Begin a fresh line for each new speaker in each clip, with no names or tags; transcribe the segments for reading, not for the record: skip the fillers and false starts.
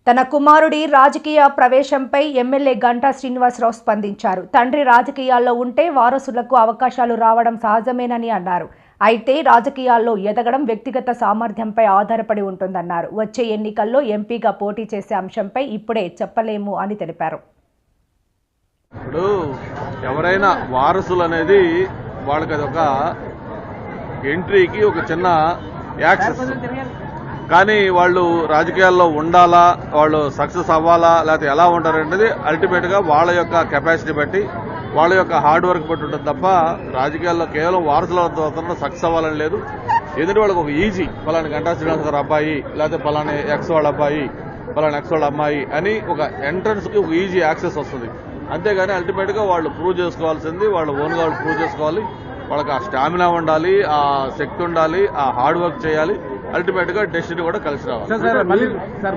తన కుమారుడి రాజకీయ ప్రవేశంపై ఎమ్మెల్యే గంటా శ్రీనివాసరావు స్పందించారు. తండ్రి రాజకీయాల్లో ఉంటే వారసులకు అవకాశాలు రావడం సహజమేనని అన్నారు. అయితే రాజకీయాల్లో ఎదగడం వ్యక్తిగత సామర్థ్యంపై ఆధారపడి ఉంటుందన్నారు. వచ్చే ఎన్నికల్లో ఎంపీగా పోటీ చేసే అంశంపై ఇప్పుడే చెప్పలేము అని తెలిపారు.
ఇప్పుడు ఎవరైనా వారసులు అనేది వాళ్ళకి అదొక ఎంట్రీకి ఒక చిన్న యాక్సెస్, కానీ వాళ్ళు రాజకీయాల్లో ఉండాలా, వాళ్ళు సక్సెస్ అవ్వాలా, లేకపోతే ఎలా ఉంటారనేది అల్టిమేట్ గా వాళ్ళ యొక్క కెపాసిటీ బట్టి, వాళ్ళ యొక్క హార్డ్ వర్క్ బట్టి ఉంటుంది తప్ప రాజకీయాల్లో కేవలం వారసులతో సక్సెస్ అవ్వాలని లేదు. ఎందుకంటే వాళ్ళకి ఒక ఈజీ పలాని గంటా శ్రీనివాస్ గారు అబ్బాయి, లేకపోతే పలాని ఎక్స్ వాళ్ళ అబ్బాయి, పలాని ఎక్స్ వాళ్ళ అమ్మాయి అని ఒక ఎంట్రన్స్ కి ఒక ఈజీ యాక్సెస్ వస్తుంది. అంతేగాని అల్టిమేట్ గా వాళ్ళు ప్రూవ్ చేసుకోవాల్సింది వాళ్ళు ఓన్ గా వాళ్ళు ప్రూవ్ చేసుకోవాలి. వాళ్ళకి ఆ స్టామినా ఉండాలి, ఆ శక్తి ఉండాలి, ఆ హార్డ్ వర్క్ చేయాలి. అల్టిమేట్ గా డెస్టినీ కూడా కలిసి రావాలి.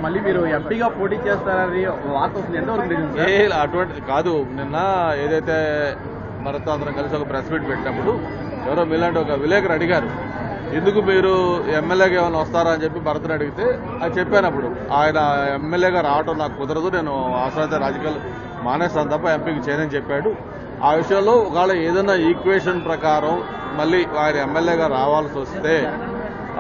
మళ్ళీ మీరు ఎంపీగా పోటీ చేస్తారని వార్త వస్తుంది, ఎంతవరకు
అటువంటి కాదు. నిన్న ఏదైతే మనతో అందరం కలిసి ఒక ప్రెస్ మీట్ పెట్టినప్పుడు ఎవరో మీలాంటి ఒక విలేకరు అడిగారు, ఎందుకు మీరు ఎమ్మెల్యేగా ఏమైనా వస్తారా అని చెప్పి భరత్ని అడిగితే అది చెప్పానప్పుడు ఆయన ఎమ్మెల్యేగా రావడం నాకు కుదరదు, నేను అవసరమైతే రాజకీయాలు మానేస్తాను తప్ప ఎంపీకి చేయనని చెప్పాడు. ఆ విషయంలో ఒకవేళ ఏదైనా ఈక్వేషన్ ప్రకారం మళ్ళీ ఆయన ఎమ్మెల్యేగా రావాల్సి వస్తే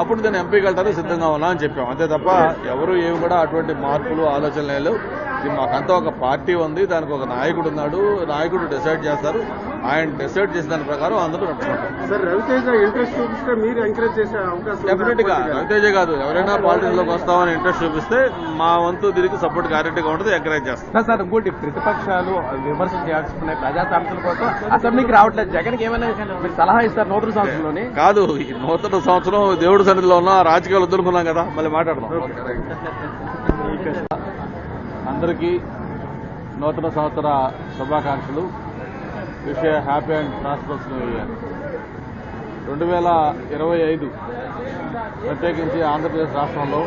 అప్పుడు నేను ఎంపీకి వెళ్తాను సిద్ధంగా ఉన్నా అని చెప్పాం. అంతే తప్ప ఎవరు ఏమి కూడా అటువంటి మార్పులు ఆలోచనలు లేవు. మాకంతా ఒక పార్టీ ఉంది, దానికి ఒక నాయకుడు ఉన్నాడు, నాయకుడు డిసైడ్ చేస్తారు. ఆయన డిసైడ్ చేసిన దాని ప్రకారం అందరూ నడుచుకుంటాం.
సార్, రవితేజ ఇంట్రెస్ట్ చూపిస్తే మీరు ఎంకరేజ్ చేసే అవకాశం
డెఫినెట్ గా. రవితేజ కాదు, ఎవరైనా పాలిటిక్స్ లోకి వస్తామని ఇంట్రెస్ట్ చూపిస్తే మా వంతు దీనికి సపోర్ట్ గ్యారెంటీగా ఉంటుంది, ఎంకరేజ్ చేస్తాం.
సార్, ఇంకోటి ప్రతిపక్షాలు విమర్శలు చేయాల్సుకున్నాయి, ప్రజా సమస్యల కోసం అసెంబ్లీకి రావట్లేదు. జగన్కి ఏమైనా మీరు సలహా ఇస్తారు నూతన సంవత్సరంలోని?
కాదు, ఈ నూతన సంవత్సరం దేవుడి సన్నిధిలో ఉన్న రాజకీయాలు వదులుకున్నాం కదా, మళ్ళీ మాట్లాడదాం. అందరికీ నూతన సంవత్సర శుభాకాంక్షలు. విషయ happy and prosperous new year. 2025 ప్రత్యేకించి ఆంధ్రప్రదేశ్ రాష్ట్రంలో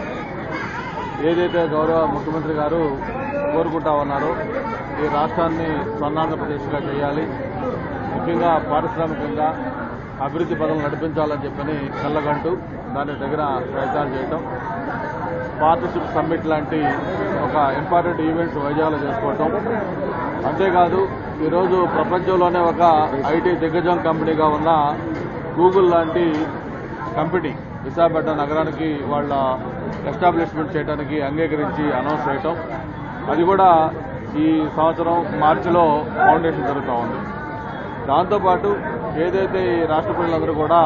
ఏదైతే గౌరవ ముఖ్యమంత్రి గారు కోరుకుంటా ఉన్నారో ఈ రాష్ట్రాన్ని స్వర్ణాంధ్రప్రదేశ్గా చేయాలి, ముఖ్యంగా పారిశ్రామికంగా అభివృద్ధి పనులు నడిపించాలని చెప్పని కళ్ళగంటూ దానికి తగిన ప్రయత్నాలు చేయటం, పార్ట్నర్షిప్ సమ్మిట్ లాంటి ఒక ఇంపార్టెంట్ ఈవెంట్స్ వైజాగ్లో చేసుకోవటం. అంతేకాదు ఈరోజు ప్రపంచంలోనే ఒక ఐటీ దిగ్గజం కంపెనీగా ఉన్న గూగుల్ లాంటి కంపెనీ విశాఖపట్నం నగరానికి వాళ్ళ ఎస్టాబ్లిష్మెంట్ చేయడానికి అంగీకరించి అనౌన్స్ చేయటం, అది కూడా ఈ సంవత్సరం మార్చిలో ఫౌండేషన్ జరుగుతూ ఉంది. దాంతోపాటు ఏదైతే ఈ రాష్ట్ర ప్రజలందరూ కూడా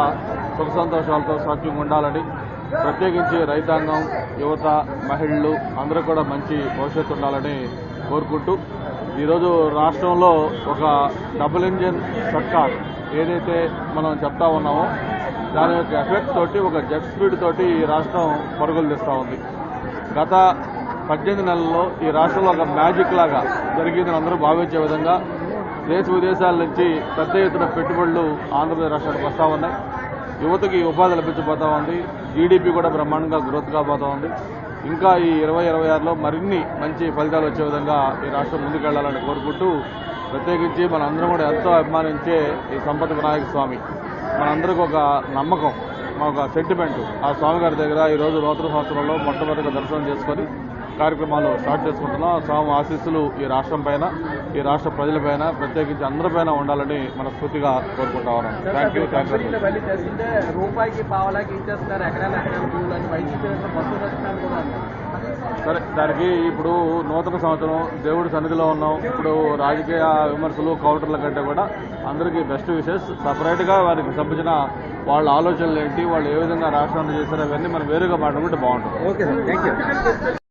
సుఖ సంతోషాలతో సౌఖ్యంగా ఉండాలని, ప్రత్యేకించి రైతాంగం, యువత, మహిళలు అందరూ కూడా మంచి భవిష్యత్తు ఉండాలని కోరుకుంటూ ఈరోజు రాష్ట్రంలో ఒక డబుల్ ఇంజిన్ సర్కార్ ఏదైతే మనం చెప్తా ఉన్నామో దాని యొక్క ఎఫెక్ట్ తోటి ఒక జెట్ స్పీడ్ తోటి ఈ రాష్ట్రం పరుగులు తీస్తూ ఉంది. గత 18 నెలల్లో ఈ రాష్ట్రంలో ఒక మ్యాజిక్ లాగా జరిగిందని అందరూ భావించే విధంగా దేశ విదేశాల నుంచి పెద్ద ఎత్తున పెట్టుబడులు ఆంధ్రప్రదేశ్ రాష్ట్రానికి వస్తూ ఉన్నాయి. యువతకి ఉపాధి లభించబోతా ఉంది. జీడీపీ కూడా బ్రహ్మాండంగా గ్రోత్ కాబోతా ఉంది. ఇంకా ఈ 2026లో మరిన్ని మంచి ఫలితాలు వచ్చే విధంగా ఈ రాష్ట్రం ముందుకెళ్లాలని కోరుకుంటూ, ప్రత్యేకించి మనందరం కూడా ఎంతో అభిమానించే ఈ సంపద వినాయక స్వామి మనందరికీ ఒక నమ్మకం, ఒక సెంటిమెంట్. ఆ స్వామి గారి దగ్గర ఈరోజు నూతన సంవత్సరంలో మొట్టమొదటిగా దర్శనం చేసుకొని కార్యక్రమాలు స్టార్ట్ చేసుకుంటున్నాం. స్వామి ఆశీస్సులు ఈ రాష్ట్రం పైన, ఈ రాష్ట్ర ప్రజలపైన, ప్రత్యేకించి అందరిపైన ఉండాలని మనస్ఫూర్తిగా కోరుకుంటా ఉన్నాం. Thank you. సరే, దానికి ఇప్పుడు నూతన సంవత్సరం దేవుడి సన్నిధిలో ఉన్నాం. ఇప్పుడు రాజకీయ విమర్శలు కౌంటర్ల కంటే కూడా అందరికీ బెస్ట్ విషెస్. సపరేట్ గా వారికి సంబంధించిన వాళ్ళ ఆలోచనలు ఏంటి, వాళ్ళు ఏ విధంగా రాష్ట్రాన్ని చేశారో అవన్నీ మనం వేరుగా మాట్లాడుకుంటే బాగుంటుంది.
Okay sir, thank you.